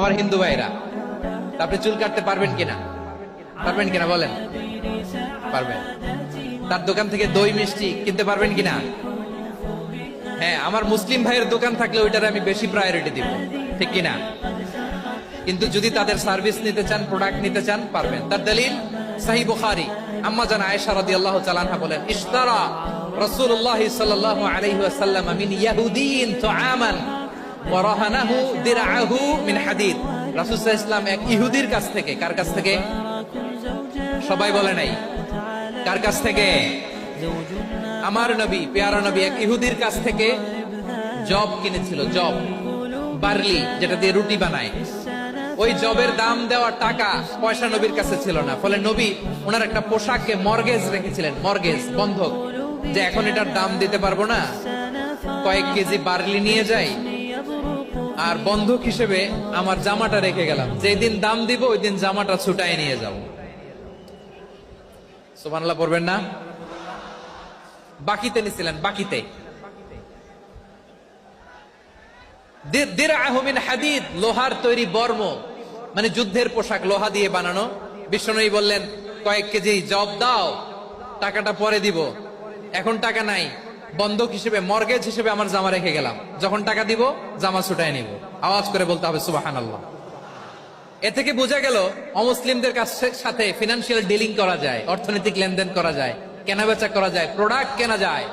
আমার হিন্দু ভাইরা, আপনি চুল কাটতে পারবেন কিনা? পারবেন কিনা বলেন? পারবেন। তার দোকান থেকে দই মিষ্টি কিনতে পারবেন কিনা? হ্যাঁ, আমার মুসলিম ভাইয়ের দোকান থাকলে ওইটার আমি বেশি প্রায়োরিটি দিব, ঠিক কিনা? কিন্তু যদি তাদের সার্ভিস নিতে চান, প্রোডাক্ট নিতে চান, পারবেন। তার দলিল সহিহ বুখারী, আম্মা জান আয়েশা রাদিয়াল্লাহু তাআলা আনহা বলেন, ইশতারা রাসূলুল্লাহ সাল্লাল্লাহু আলাইহি ওয়াসাল্লাম মিন ইয়াহুদিয়িন তুআমান ওয়া রাহানাহু দিরআহু মিন হাদিদ। রাসূল সাল্লাল্লাহু আলাইহি ওয়াসাল্লাম এক ইহুদির কাছ থেকে, কার কাছ থেকে? সবাই বলে নাই কার কাছ থেকে? আমার নবী, পেয়ারা নবী এক ইহুদির কাছ থেকে জব কিনেছিল, জব, বার্লি, যেটা দিয়ে রুটি বানায়। ওই জবের দাম দেওয়ার টাকা পয়সা নবীর কাছে ছিল না, ফলে নবী ওনার একটা পোশাককে মর্গেজ রেখেছিলেন, মর্গেজ, বন্ধক, যে এখন এটার দাম দিতে পারবো না, কয়েক কেজি বার্লি নিয়ে যাই আর বন্ধক হিসেবে আমার জামাটা রেখে গেলাম, যেদিন দাম দিব ওই দিন জামাটা ছুটাই নিয়ে যাবো। সুবহানাল্লাহ পড়বেন না? বাকিতে নিছিলেন, বাকিতে। দিরআহু মিন হাদিদ, লোহার তৈরি বর্ম, মানে যুদ্ধের পোশাক, লোহা দিয়ে বানানো। বিশ্বনবী বললেন, কয়েক কেজি জব দাও, টাকাটা পরে দিব, এখন টাকা নাই, বন্ধক হিসেবে, মর্গেজ হিসেবে আমার জামা রেখে গেলাম, যখন টাকা দিব জামা ছুটায় নিব। আওয়াজ করে বলতে হবে সুবহানাল্লাহ। এ থেকে বোঝা গেল অমুসলিমদের সাথে ফিনান্সিয়াল ডিলিং করা যায়, অর্থনৈতিক লেনদেন করা যায়, কেনাবেচা করা যায়, প্রোডাক্ট কেনা যায়।